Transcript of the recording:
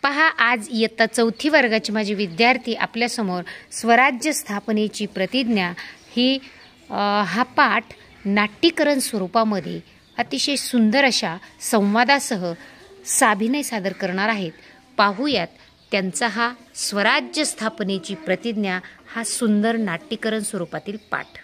पहा, आज इयत्ता 4थी वर्गाचे माझे विद्यार्थी आपल्यासमोर स्वराज्य स्थापनेची प्रतिज्ञा ही हा पाठ नाट्यीकरण स्वरूपामध्ये अतिशय सुंदर अशा संवादासह साभिनय सादर करणार आहेत। पाहूयात त्यांचा हा स्वराज्य स्थापनेची प्रतिज्ञा हा सुंदर नाट्यीकरण स्वरूपातील पाठ।